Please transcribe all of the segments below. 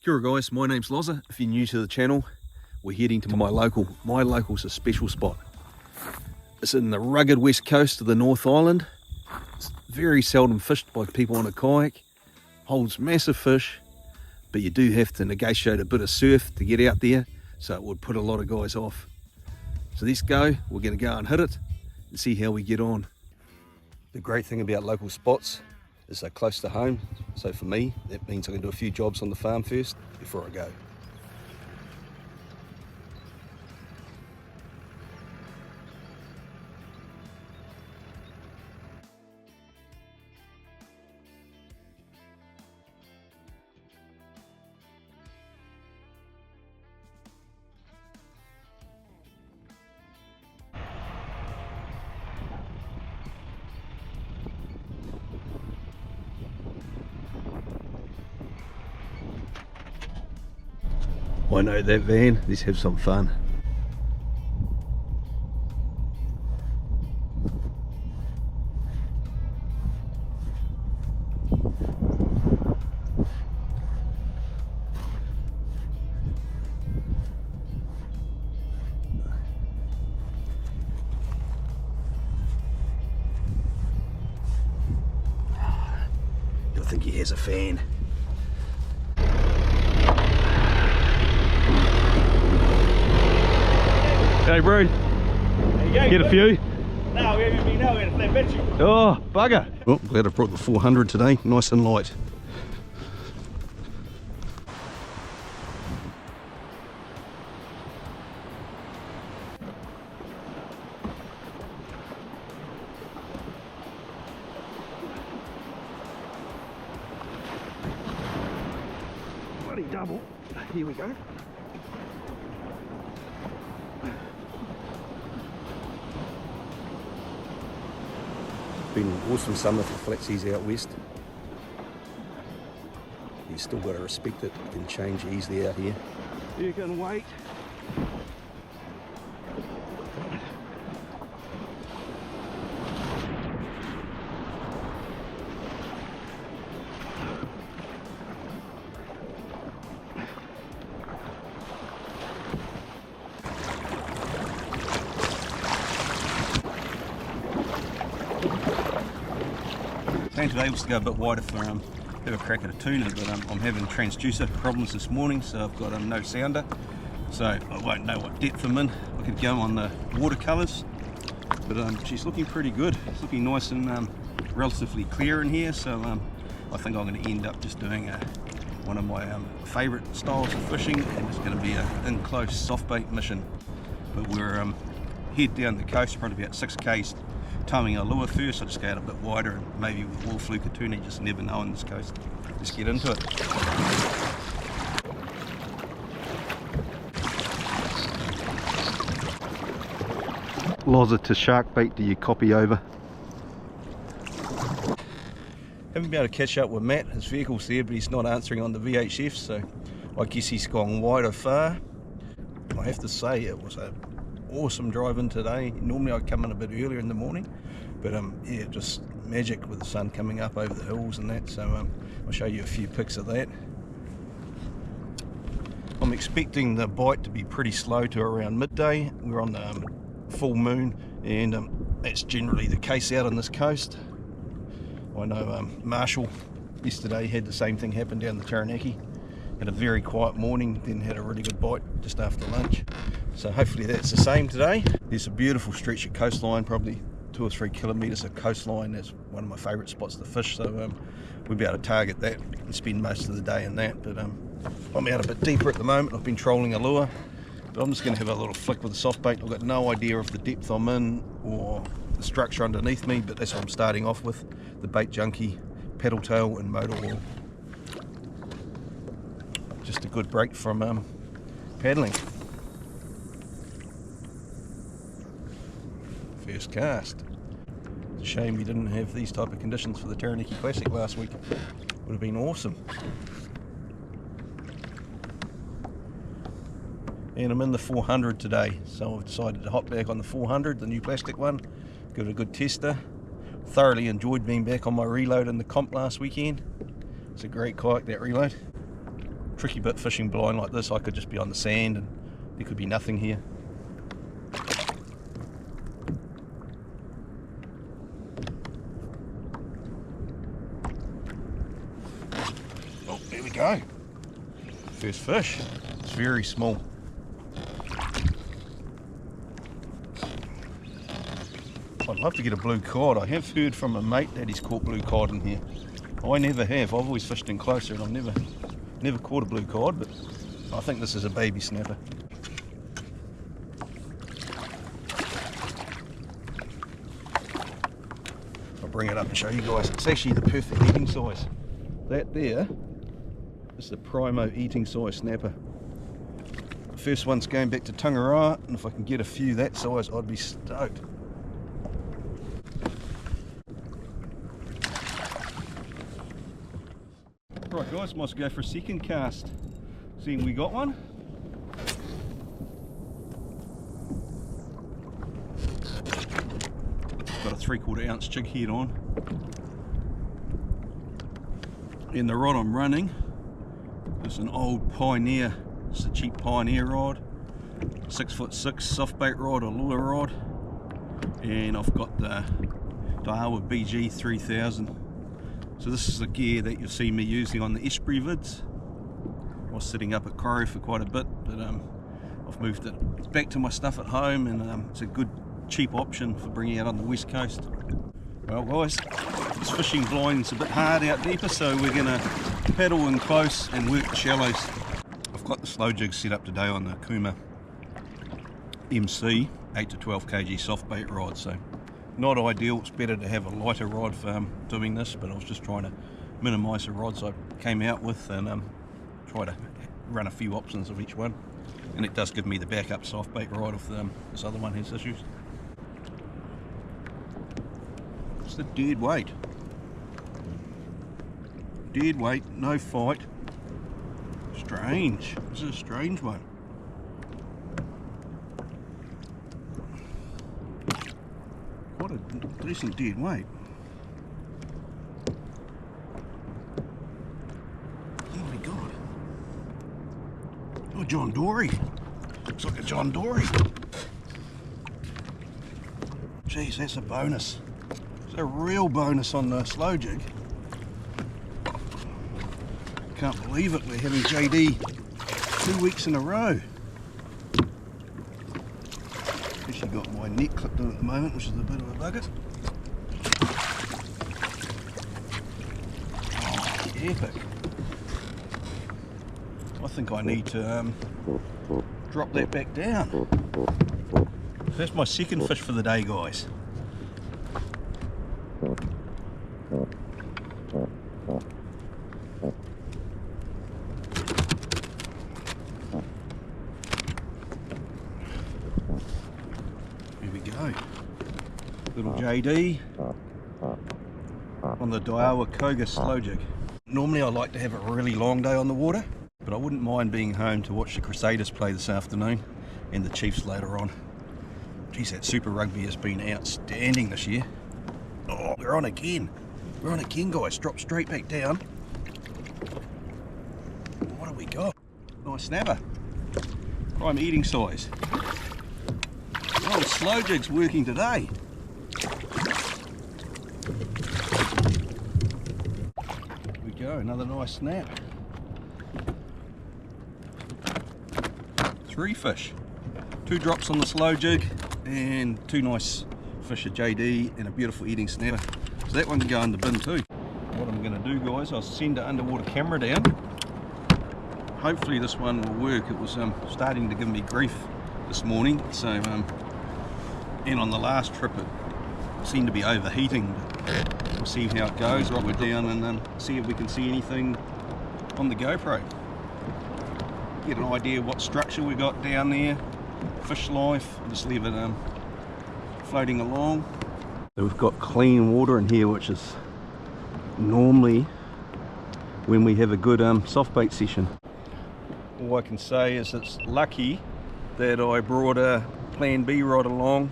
Kia ora guys, my name's Loza. If you're new to the channel, we're heading to my local. My local's a special spot. It's in the rugged west coast of the North Island. It's very seldom fished by people on a kayak. Holds massive fish, but you do have to negotiate a bit of surf to get out there, so it would put a lot of guys off. So let's go, we're going to go and hit it and see how we get on. The great thing about local spots is they're close to home, so for me that means I can do a few jobs on the farm first before I go. I know that van, let's have some fun. I think he has a fan. Hey bro, There you go, get a few? No, we haven't been nowhere to flat bitch. Oh, bugger. Well, glad I brought the 400 today, nice and light. Bloody double, here we go. Been an awesome summer for flatsies out west. You still got to respect it, it can change easily out here. You can wait. Plan today was to go a bit wider for have a crack at a tuna, but I'm having transducer problems this morning, so I've got no sounder, so I won't know what depth I'm in. I could go on the watercolours, but she's looking pretty good. It's looking nice and relatively clear in here, so I think I'm going to end up just doing one of my favourite styles of fishing, and it's going to be an in-close soft bait mission. But we're head down the coast, probably about 6 k's. Timing our lure first, I'll just go out a bit wider and maybe we'll fluke a tuna, you just never know on this coast. Let's get into it. Loza to shark bait, do you copy over? Haven't been able to catch up with Matt, his vehicle's there but he's not answering on the VHF, so I guess he's gone wider far. I have to say it was a awesome drive in today. Normally I come in a bit earlier in the morning, but yeah, just magic with the sun coming up over the hills and that, so I'll show you a few pics of that. I'm expecting the bite to be pretty slow to around midday. We're on the full moon, and that's generally the case out on this coast. I know Marshall yesterday had the same thing happen down the Taranaki. Had a very quiet morning, then had a really good bite just after lunch. So hopefully that's the same today. There's a beautiful stretch of coastline, probably 2 or 3 kilometres of coastline. That's one of my favourite spots to fish, so we'll be able to target that and spend most of the day in that. But I'm out a bit deeper at the moment. I've been trolling a lure, but I'm just going to have a little flick with the soft bait. I've got no idea of the depth I'm in or the structure underneath me, but that's what I'm starting off with. The Bait Junkie paddle tail and motor oil. Just a good break from paddling. First cast. It's a shame we didn't have these type of conditions for the Taranaki Classic last week. Would have been awesome. And I'm in the 400 today, so I've decided to hop back on the 400, the new plastic one. Give it a good tester. Thoroughly enjoyed being back on my reload in the comp last weekend. It's a great kayak, that reload. tricky bit fishing blind like this. I could just be on the sand and there could be nothing here. Oh, there we go. First fish. It's very small. I'd love to get a blue cod. I have heard from a mate that he's caught blue cod in here. I never have. I've always fished in closer and I've never caught a blue cod, but I think this is a baby snapper. I'll bring it up and show you guys. It's actually the perfect eating size. That there is the primo eating size snapper. The first one's going back to Tangaroa, and if I can get a few that size, I'd be stoked. Right guys, must go for a second cast. Seeing we got one. Got a 3/4 ounce jig head on. And the rod I'm running is an old Pioneer. It's a cheap Pioneer rod. 6'6" soft bait rod or lure rod. And I've got the Daiwa BG 3000. So this is the gear that you'll see me using on the Estuary vids. I was sitting up at Corrie for quite a bit, but I've moved it back to my stuff at home, and it's a good cheap option for bringing out on the west coast. Well guys, this fishing blind's a bit hard out deeper, so we're going to paddle in close and work the shallows. I've got the slow jig set up today on the Kuma MC 8 to 12 kg soft bait rod, so not ideal. It's better to have a lighter rod for doing this, but I was just trying to minimise the rods I came out with and try to run a few options of each one. And it does give me the backup soft bait rod if this other one has issues. It's a dead weight. Dead weight, no fight. Strange. This is a strange one. What a decent dead weight. Oh my god. Oh, John Dory. Looks like a John Dory. Jeez, that's a bonus. It's a real bonus on the slow jig. Can't believe it, we're having JD 2 weeks in a row. Actually got my net clipped in at the moment, which is a bit of a bugger. Oh, epic. I think I need to drop that back down. That's my second fish for the day, guys. Here we go. Little JD on the Daiwa Koga slow jig. Normally I like to have a really long day on the water, but I wouldn't mind being home to watch the Crusaders play this afternoon and the Chiefs later on. Geez, that Super Rugby has been outstanding this year. Oh, we're on again. We're on again, guys. Drop straight back down. What have we got? Nice snapper. Prime eating size. Oh, the slow jig's working today. Here we go, another nice snap. 3 fish. 2 drops on the slow jig and 2 nice fish, a JD and a beautiful eating snapper. So that one can go in the bin too. What I'm going to do, guys, I'll send an underwater camera down. Hopefully this one will work. It was starting to give me grief this morning, so and on the last trip it seemed to be overheating. We'll see how it goes. Drop it down and see if we can see anything on the GoPro. Get an idea what structure we got down there, fish life, just leave it floating along. So we've got clean water in here, which is normally when we have a good soft bait session. All I can say is it's lucky that I brought a Plan B rod along.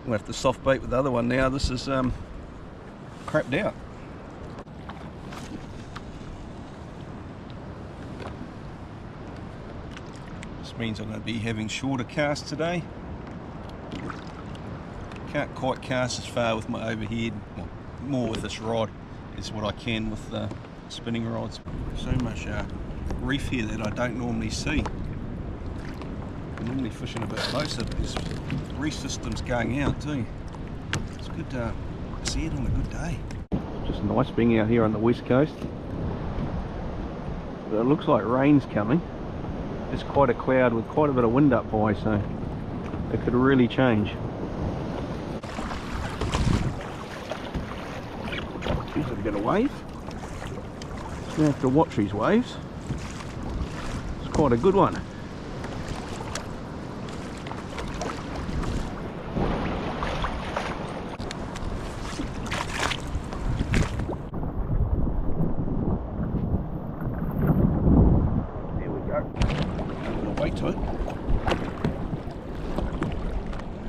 We'll have to soft bait with the other one now. This is crapped out. This means I'm going to be having shorter casts today. Can't quite cast as far with my overhead, well, more with this rod is what I can with the spinning rods. So much reef here that I don't normally see. I'm normally fishing a bit closer because the reef system's going out too. It's good to see it on a good day. Just nice being out here on the west coast. But it looks like rain's coming. It's quite a cloud with quite a bit of wind up high, so it could really change. Here's a bit of wave. Just gonna have to watch these waves. It's quite a good one. There we go. A little weight to it.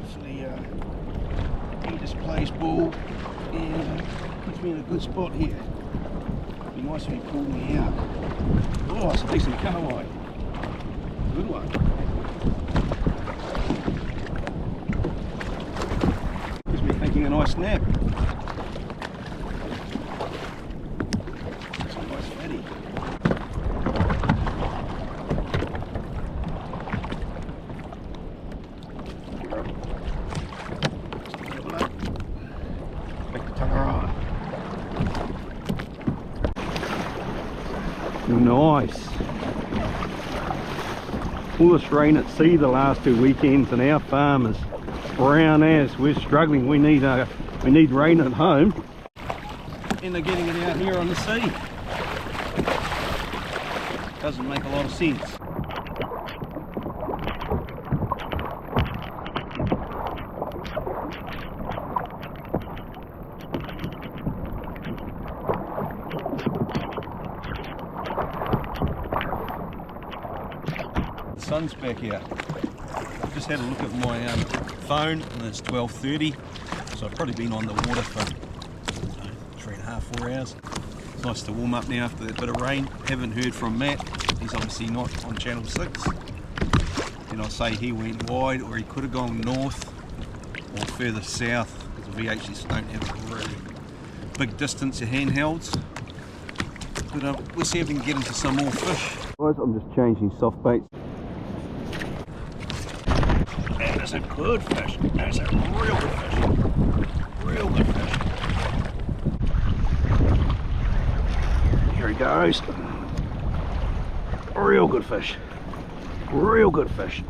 Hopefully he displays ball and puts me in a good spot here. It'd be nice if he pulled me out. Oh, it's a decent cutaway. Good one. Gives me thinking a nice snap. That's a nice fatty. Nice. All this rain at sea the last 2 weekends and our farm is brown as. We're struggling. We need rain at home. And they're getting it out here on the sea. Doesn't make a lot of sense. The sun's back here. I've just had a look at my phone and it's 12:30, so I've probably been on the water for 3.5, 4 hours. It's nice to warm up now after that bit of rain. Haven't heard from Matt. He's obviously not on channel 6. And I say he went wide, or he could have gone north or further south, because the VHs don't have a really big distance of handhelds. But we'll see if we can get into some more fish. Guys, I'm just changing soft baits. And that's a good fish. That's a real good fish. Real good fish. Here he goes. Real good fish. Real good fish.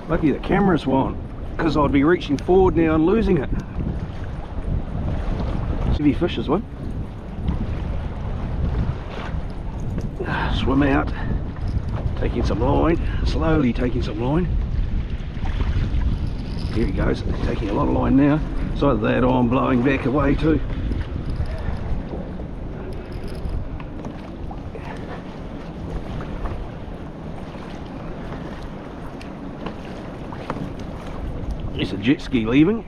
Lucky the camera's on, because I'd be reaching forward now and losing it. See if he fishes one. Swim out, taking some line, slowly taking some line. Here he goes, taking a lot of line now. So that I'm blowing back away too. There's a jet ski leaving.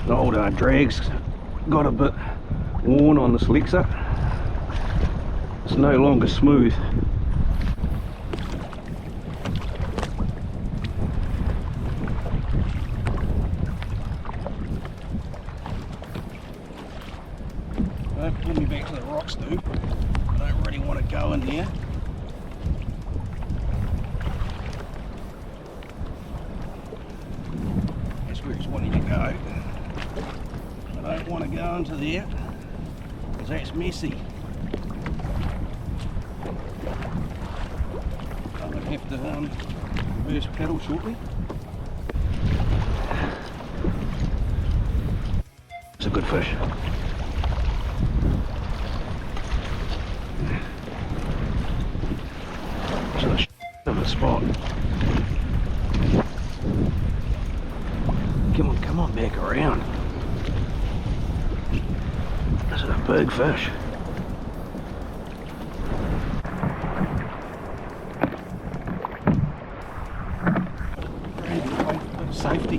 The old drag's got a bit worn on this Lexa. It's no longer smooth. Don't pull me back to the rocks, dude. I don't really want to go in here. That's where he's wanting to go. I don't want to go into there, because that's messy. I'm going to have to first paddle shortly. It's a good fish. It's a of a spot. Come on back around. This is a big fish. Bit of safety.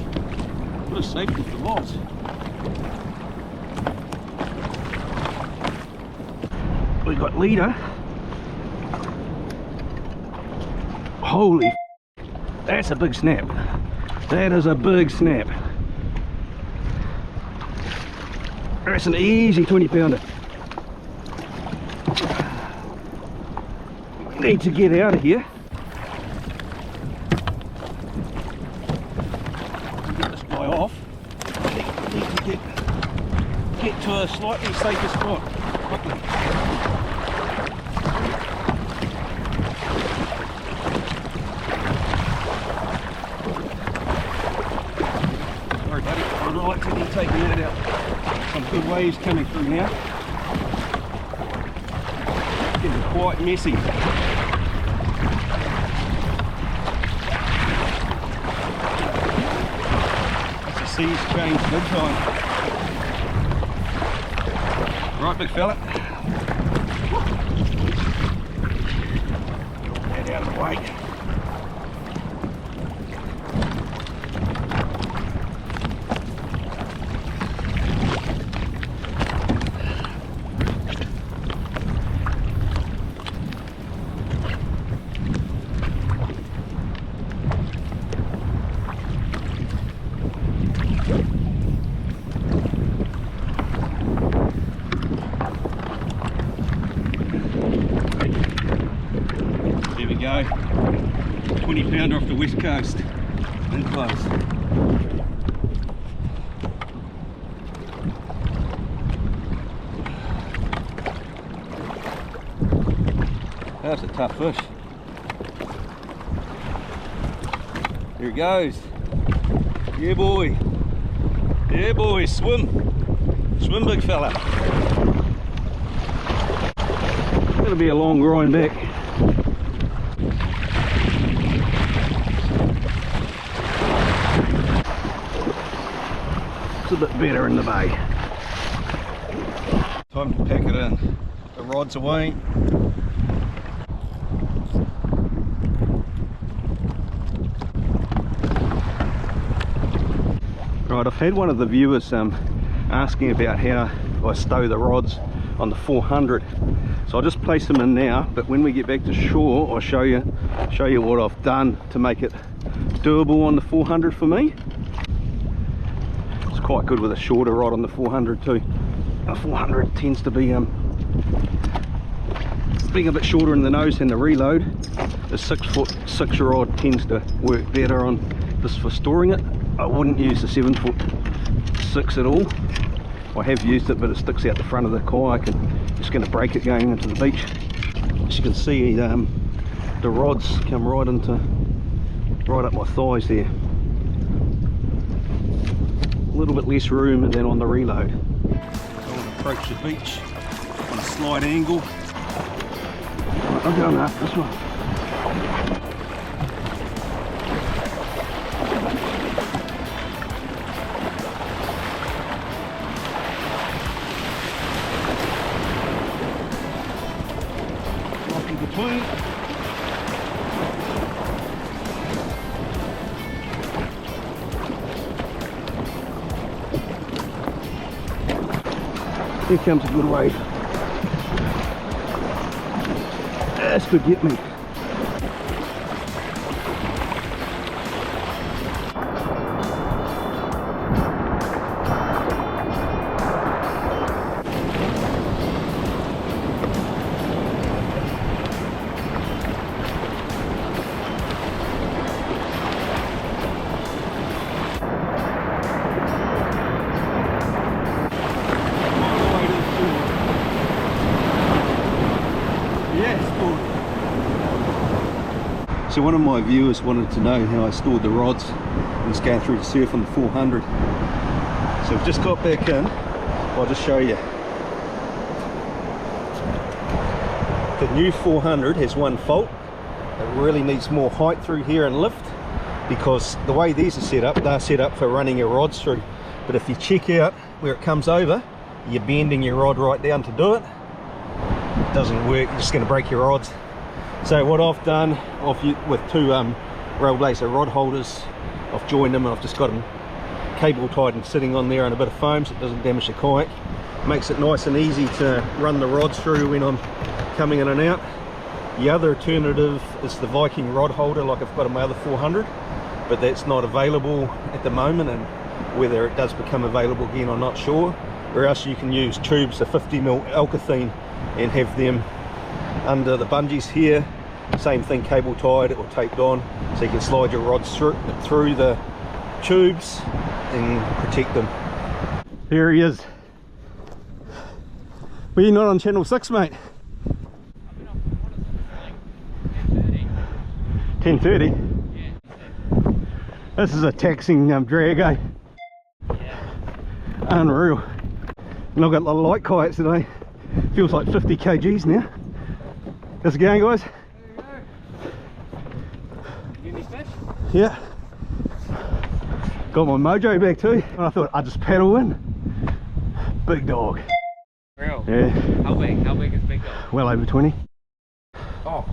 Bit of safety for lots. We've got leader. Holy f, that's a big snap. That is a big snap. That's an easy 20 pounder. We need to get out of here. Get this guy off. We need to get to a slightly safer spot quickly. Sorry buddy, I'd like to be taking that out. Some good waves coming through now. It's getting quite messy. As the seas change big time. Right, big fella. Get out of the way. There we go. 20 pounder off the west coast. And close. That's a tough fish. Here he goes. Yeah boy. Yeah boy, swim. Swim big fella. It'll be a long grind back. It's a bit better in the bay. Time to pack it in. Put the rods away. Right, I've had one of the viewers asking about how I stow the rods on the 400. So I'll just place them in now, but when we get back to shore I'll show you what I've done to make it doable on the 400 for me. It's quite good with a shorter rod on the 400 too. The 400 tends to be being a bit shorter in the nose than the reload. The 6-foot 6 rod tends to work better on this for storing it. I wouldn't use the 7-foot 6 at all. I have used it, but it sticks out the front of the kayak and it's going to break it going into the beach. As you can see, the rods come right up my thighs there. A little bit less room than on the reload. So we'll approach the beach on a slight angle. Right, I'm going after this one. Between. Here comes a good wave. This could get me. Yes, boy. So one of my viewers wanted to know how I stored the rods and was going through the surf on the 400. So we've just got back in. I'll just show you. The new 400 has one fault. It really needs more height through here and lift, because the way these are set up, they're set up for running your rods through. But if you check out where it comes over, you're bending your rod right down to do it. It doesn't work, you're just going to break your rods. So what I've done, with two Railblazer rod holders, I've joined them and I've just got them cable tied and sitting on there on a bit of foam so it doesn't damage the kayak. Makes it nice and easy to run the rods through when I'm coming in and out. The other alternative is the Viking rod holder like I've got on my other 400, but that's not available at the moment, and whether it does become available again I'm not sure. Or else you can use tubes of 50mm Alkathene and have them under the bungees here, same thing, cable tied or taped on, so you can slide your rods through the tubes and protect them. Here he is. Well, you're not on channel 6, mate. 10:30? Yeah. This is a taxing drag, eh? Yeah. Unreal. And I've got a lot of light kayaks today. Feels like 50 kgs now. How's it going, guys? You any fish? Yeah. Got my mojo back too. And I thought I'd just paddle in. Big dog. Real? Yeah. How big? How big is big dog? Well over 20. Oh,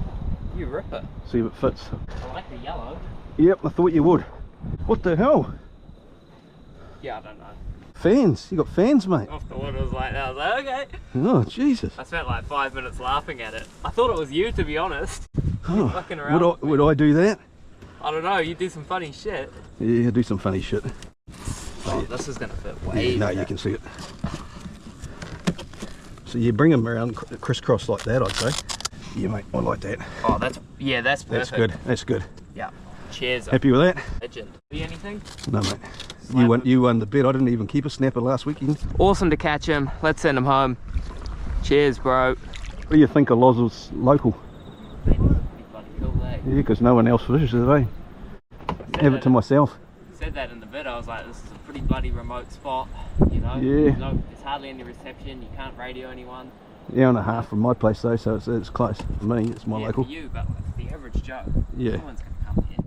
you rip it. See if it fits. I like the yellow. Yep, I thought you would. What the hell? Yeah, I don't know. Fans? You got fans, mate? Off the water was like that. I was like, okay. Oh, Jesus. I spent like 5 minutes laughing at it. I thought it was you, to be honest. Oh, Fucking around. would I do that? I don't know. You do some funny shit. Yeah, do some funny shit. Oh, this is gonna fit way. Yeah, no, you can see it. So you bring them around crisscross like that, I'd say. Yeah, mate, I like that. Oh, that's perfect. That's good. That's good. Yeah. Cheers. Happy with that? Legend. Be anything? No, mate. You won the bet. I didn't even keep a snapper last weekend. Awesome to catch him. Let's send him home. Cheers, bro. What do you think of Loz's local? Pretty bloody cool, eh? Yeah, because no one else fishes it, eh? Have it to myself. Said that in the vid. I was like, this is a pretty bloody remote spot. You know. Yeah. There's hardly any reception. You can't radio anyone. Hour and a half from my place though, so it's close. For me, it's my yeah, local. For you, but like, the average Joe. Yeah. No one's gonna